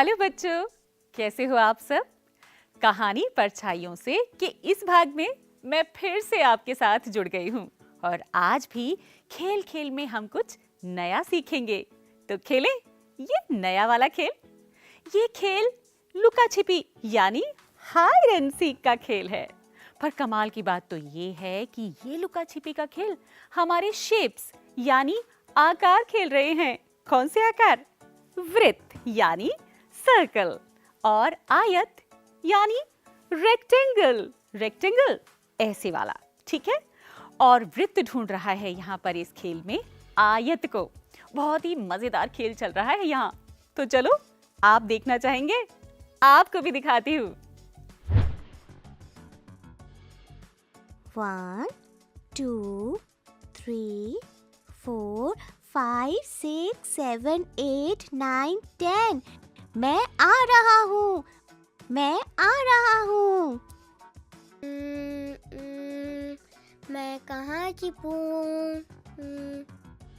Hello बच्चों, कैसे हो आप सब? कहानी परछाइयों से के इस भाग में मैं फिर से आपके साथ जुड़ गई हूँ और आज भी खेल खेल में हम कुछ नया सीखेंगे। तो खेलें ये नया वाला खेल। ये खेल लुका छिपी यानी हाइड एंड सीक का खेल है। पर कमाल की बात तो ये है कि ये लुका छिपी का खेल हमारे शेप्स यानी आकार खेल रहे हैं। कौन से आकार? वृत्त यानी सर्कल और आयत यानी रेक्टेंगल। रेक्टेंगल ऐसे वाला, ठीक है? और वृत्त ढूंढ रहा है यहाँ पर इस खेल में आयत को। बहुत ही मजेदार खेल चल रहा है यहाँ। तो चलो आप देखना चाहेंगे? आपको भी दिखाती हूँ। 1 2 3 4 5 6 7 8 9 10 मैं आ रहा हूँ, मैं आ रहा हूँ। मैं कहाँ छिपूं?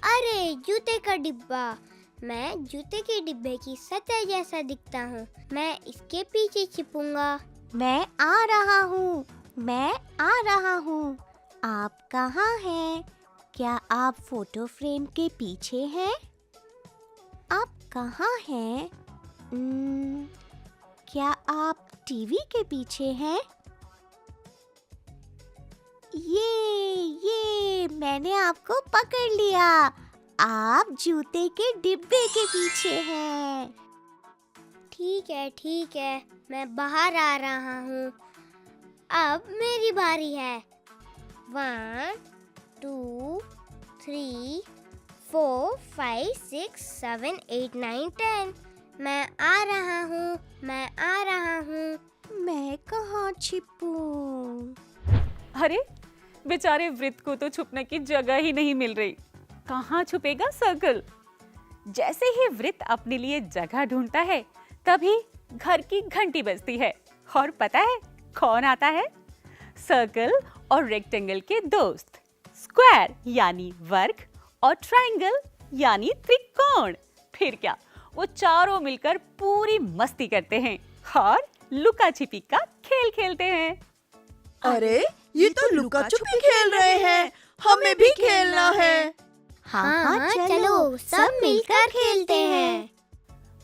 अरे जूते का डिब्बा। मैं जूते के डिब्बे की सतह जैसा दिखता हूँ। मैं इसके पीछे छिपूंगा। मैं आ रहा हूँ, मैं आ रहा हूँ। आप कहाँ हैं? क्या आप फोटो फ्रेम के पीछे हैं? आप कहाँ हैं? क्या आप टीवी के पीछे हैं? ये मैंने आपको पकड़ लिया। आप जूते के डिब्बे के पीछे हैं। ठीक है, मैं बाहर आ रहा हूँ। अब मेरी बारी है। 1 2 3 4 5 6 7 8 9 10 मैं आ रहा हूँ, मैं आ रहा हूँ। मैं कहाँ छिपूं? अरे बेचारे वृत्त को तो छुपने की जगह ही नहीं मिल रही। कहाँ छुपेगा सर्कल? जैसे ही वृत्त अपने लिए जगह ढूंढता है तभी घर की घंटी बजती है और पता है कौन आता है? सर्कल और रेक्टेंगल के दोस्त, स्क्वायर यानी वर्ग और ट्रायंगल यानी त्रिकोण। फिर क्या, वो चारों मिलकर पूरी मस्ती करते हैं और लुका छिपी का खेल खेलते हैं। अरे ये तो लुका छुपी खेल रहे हैं, हमें भी खेलना है। हाँ, चलो सब मिलकर खेलते हैं।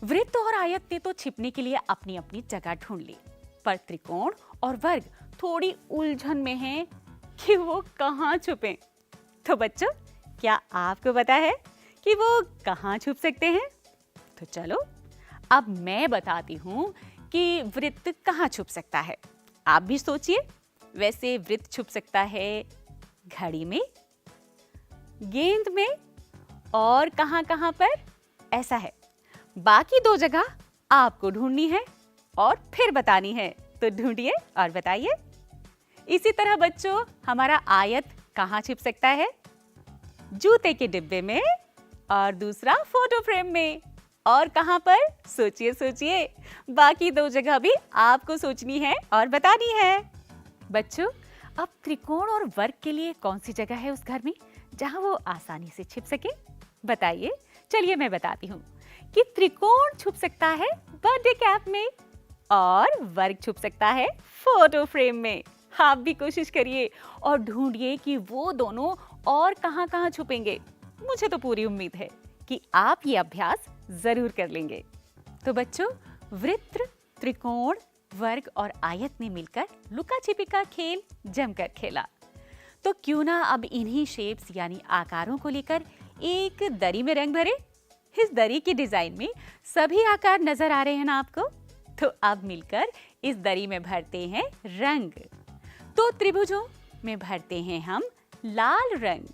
वृत्त और आयत ने तो छिपने के लिए अपनी अपनी जगह ढूंढ ली, पर त्रिकोण और वर्ग थोड़ी उलझन में हैं कि वो कहाँ छुपें। तो बच्चों, क्या आपको पता है कि वो कहाँ छुप सकते हैं? तो चलो अब मैं बताती हूँ कि वृत्त कहाँ छुप सकता है। आप भी सोचिए। वैसे वृत्त छुप सकता है घड़ी में, गेंद में और कहाँ पर? ऐसा है। बाकी दो जगह आपको ढूंढनी है और फिर बतानी है। तो ढूंढिए और बताइए। इसी तरह बच्चों, हमारा आयत कहाँ छिप सकता है? जूते के डिब्बे में और दूसरा फोटो फ्रेम में। और कहाँ पर? सोचिए सोचिए। बाकी दो जगह भी आपको सोचनी है और बतानी है। बच्चों, अब त्रिकोण और वर्ग के लिए कौन सी जगह है उस घर में जहाँ वो आसानी से छिप सके? बताइए। चलिए मैं बताती हूँ कि त्रिकोण छुप सकता है बर्थडे कैप में और वर्ग छुप सकता है फोटो फ्रेम में। आप भी कोशिश करिए और ढूंढिए कि वो दोनों और कहाँ छुपेंगे। मुझे तो पूरी उम्मीद है कि आप ये अभ्यास जरूर कर लेंगे। तो बच्चों, वृत्त, त्रिकोण, वर्ग और आयत ने मिलकर लुका छिपी का खेल जमकर खेला। तो क्यों ना अब इन्हीं शेप्स यानी आकारों को लेकर एक दरी में रंग भरे। इस दरी की डिजाइन में सभी आकार नजर आ रहे हैं ना आपको? तो अब मिलकर इस दरी में भरते हैं रंग। तो त्रिभुजों में भरते हैं हम लाल रंग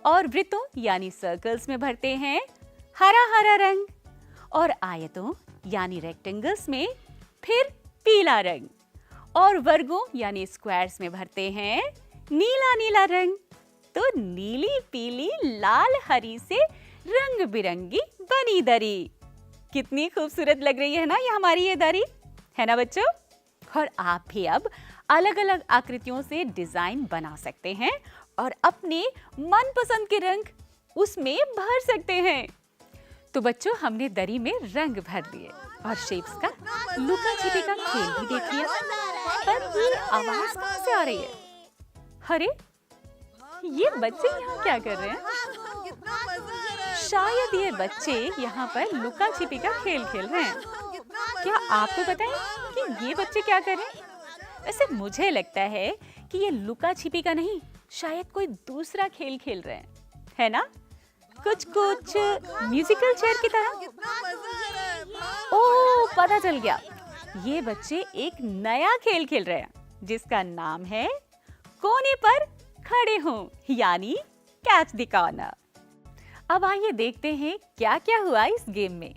और वृत्तों यानी सर्कल्स में भरते हैं हरा रंग और आयतों यानी रेक्टेंगल्स में फिर पीला रंग और वर्गों यानी स्क्वायर्स में भरते हैं नीला रंग। तो नीली, पीली, लाल, हरी से रंग बिरंगी बनी दरी। कितनी खूबसूरत लग रही है ना ये हमारी ये दरी, है ना बच्चों? और आप भी अब अलग अलग आकृतियों से डिजाइन बना सकते हैं और अपने मनपसंद के रंग उसमें भर सकते हैं। तो बच्चों हमने दरी में रंग भर लिए और शेप्स का लुका छिपी का खेल भी देख लिया। पर ये आवाज कहाँ से आ रही है? अरे ये बच्चे यहाँ क्या कर रहे हैं? शायद ये बच्चे यहाँ पर लुका छिपी का खेल खेल रहे हैं। क्या आपको पता है कि ये बच्चे क्या कर रहे हैं? वैसे मुझे लगता है कि ये लुका छिपी का नहीं, शायद कोई दूसरा खेल खेल रहे हैं, है ना? कुछ म्यूजिकल चेयर की तरह। ओह, पता चल गया। ये बच्चे एक नया खेल खेल रहे हैं जिसका नाम है कोने पर खड़े हों, यानी कैच द कॉर्नर। अब आइए देखते हैं क्या क्या हुआ इस गेम में।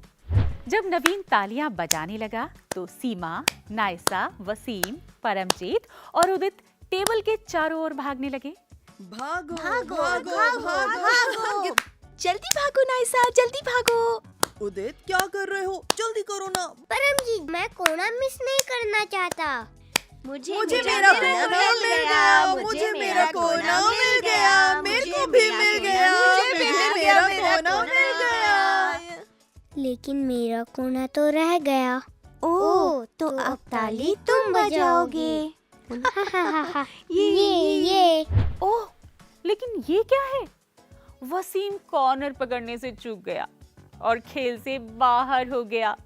जब नवीन तालियां बजाने लगा तो सीमा, नायसा, वसीम, परमजीत और उदित टेबल के चारों ओर भागने लगे। भागो भागो भागो भागो, जल्दी भागो नायसा, जल्दी भागो। उदित क्या कर रहे हो? जल्दी करो ना। परमजीत, मैं कोना मिस नहीं करना चाहता। मुझे मेरा कोना मिल गया, मुझे मेरा कोना मिल गया, मेरे को भी मिल गया, मुझे मेरा कोना मिल गया। लेकिन मेरा कोना तो रह गया। ओह, तो अब ताली तुम बजाओगे। ये ओह, लेकिन ये क्या है? वसीम कॉर्नर पकड़ने से चूक गया और खेल से बाहर हो गया।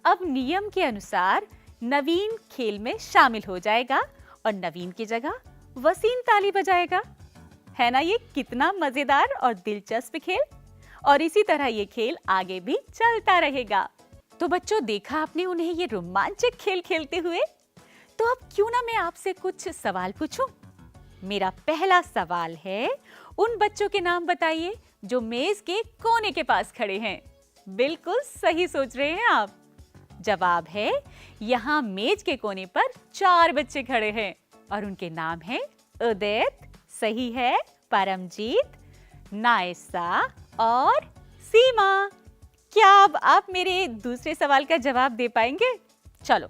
अब नियम के अनुसार नवीन खेल में शामिल हो जाएगा और नवीन की जगह वसीम ताली बजाएगा। है ना ये कितना मजेदार और दिलचस्प खेल? और इसी तरह ये खेल आगे भी चलता रहेगा। तो बच्चों, देखा आपने उन्हें ये रोमांचक खेल खेलते हुए? तो अब क्यों ना मैं आपसे कुछ सवाल पूछूं? मेरा पहला सवाल है, उन बच्चों के नाम बताइए जो मेज के कोने के पास खड़े हैं। बिल्कुल सही सोच रहे हैं आप। जवाब है, यहाँ मेज के कोने पर 4 बच्चे खड़े हैं और उनके नाम हैं उदित, सही है, परमजीत, नायसा और सीमा। क्या अब आप मेरे दूसरे सवाल का जवाब दे पाएंगे? चलो,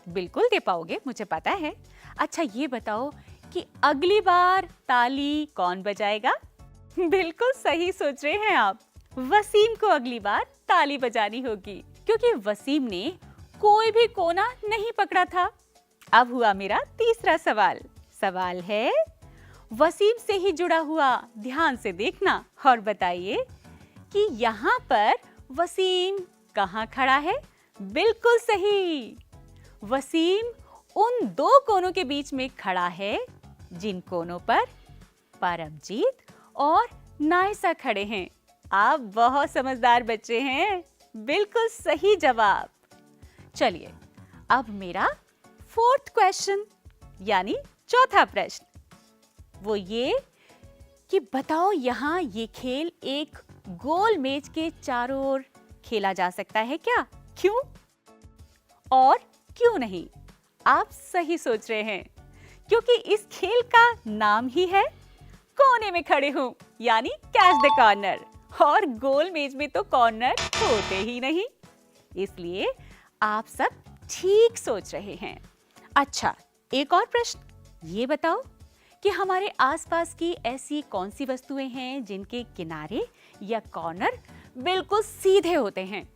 बिल्कुल दे पाओगे, मुझे पता है। अच्छा, ये बताओ कि अगली बार ताली कौन बजाएगा? बिल्कुल सही सोच रहे हैं आप। वसीम को अगली बार ताली बजानी होगी क्योंकि वसीम ने कोई भी कोना नहीं पकड़ा था। अब हुआ मेरा तीसरा सवाल। सवाल है वसीम से ही जुड़ा हुआ, ध्यान से देखना और बताइए कि यहाँ पर वसीम कहाँ खड़ा है? बिल्कुल सही, वसीम उन 2 कोनों के बीच में खड़ा है जिन कोनों पर परमजीत और नायसा खड़े हैं। आप बहुत समझदार बच्चे हैं। बिल्कुल सही जवाब। चलिए, अब मेरा 4th क्वेश्चन यानी चौथा प्रश्न, वो ये कि बताओ यहाँ ये खेल एक गोल मेज के चारों ओर खेला जा सकता है क्या? क्यों और क्यों नहीं? आप सही सोच रहे हैं क्योंकि इस खेल का नाम ही है कोने में खड़े हूं, यानी कैच द कॉर्नर। और गोल मेज में तो कॉर्नर होते ही नहीं, इसलिए आप सब ठीक सोच रहे हैं। अच्छा, एक और प्रश्न, ये बताओ कि हमारे आसपास की ऐसी कौन सी वस्तुएं हैं जिनके किनारे या कॉर्नर बिल्कुल सीधे होते हैं?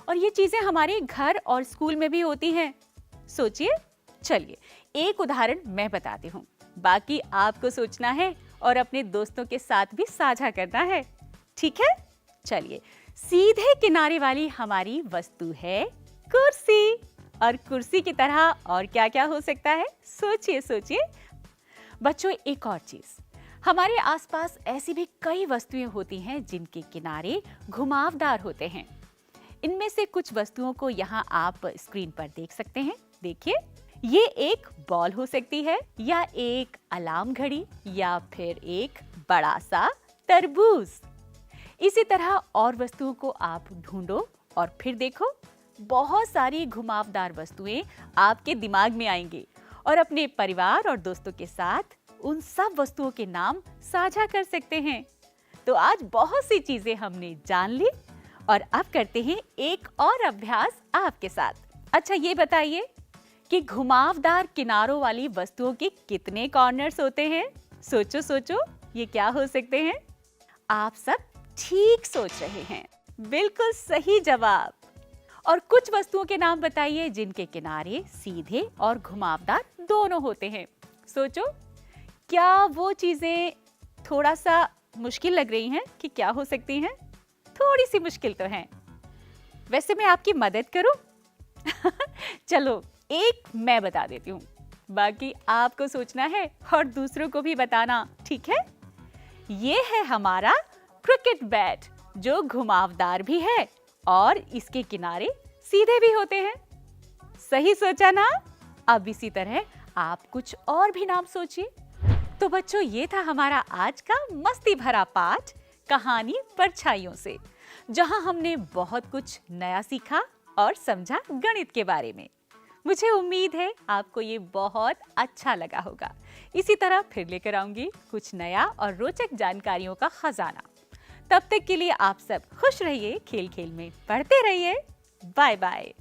और ये चीजें हमारे घर और स्कूल में भी होती हैं। सोचिए। चलिए, एक उदाहरण मैं बताती हूँ, बाकी आपको सोचना है और अपने दोस्तों के साथ भी साझा करना है, ठीक है? चलिए, सीधे किनारे वाली हमारी वस्तु है कुर्सी। और कुर्सी की तरह और क्या क्या हो सकता है? सोचिए सोचिए। बच्चों, एक और चीज, हमारे आसपास ऐसी भी कई वस्तुएं होती हैं जिनके किनारे घुमावदार होते हैं। इनमें से कुछ वस्तुओं को यहाँ आप स्क्रीन पर देख सकते हैं। देखिए, ये एक बॉल हो सकती है या एक अलार्म घड़ी या फिर एक बड़ा सा तरबूज। इसी तरह और वस्तुओं को आप ढूंढो और फिर देखो, बहुत सारी घुमावदार वस्तुएं आपके दिमाग में आएंगी और अपने परिवार और दोस्तों के साथ उन सब वस्तुओं के नाम साझा कर सकते हैं। तो आज बहुत सी चीजें हमने जान ली और अब करते हैं एक और अभ्यास आपके साथ। अच्छा, ये बताइए कि घुमावदार किनारों वाली वस्तुओं के कितने कॉर्नर्स होते हैं? सोचो सोचो, ये क्या हो सकते हैं? आप सब ठीक सोच रहे हैं। बिल्कुल सही जवाब। और कुछ वस्तुओं के नाम बताइए जिनके किनारे सीधे और घुमावदार दोनों होते हैं। सोचो, क्या वो चीजें थोड़ा सा मुश्किल लग रही हैं कि क्या हो सकती हैं? थोड़ी सी मुश्किल तो है। वैसे मैं आपकी मदद करूं? चलो, एक मैं बता देती हूँ, बाकी आपको सोचना है और दूसरों को भी बताना, ठीक है? ये है हमारा क्रिकेट बैट, जो घुमावदार भी है और इसके किनारे सीधे भी होते हैं। सही सोचा ना? अब इसी तरह आप कुछ और भी नाम सोचिए। तो बच्चों, ये था हमारा आज का मस्ती भरा पाठ कहानी परछाइयों से, जहां हमने बहुत कुछ नया सीखा और समझा गणित के बारे में। मुझे उम्मीद है आपको ये बहुत अच्छा लगा होगा। इसी तरह फिर लेकर आऊंगी कुछ नया और रोचक जानकारियों का खजाना। तब तक के लिए आप सब खुश रहिए, खेल खेल में पढ़ते रहिए। Bye bye.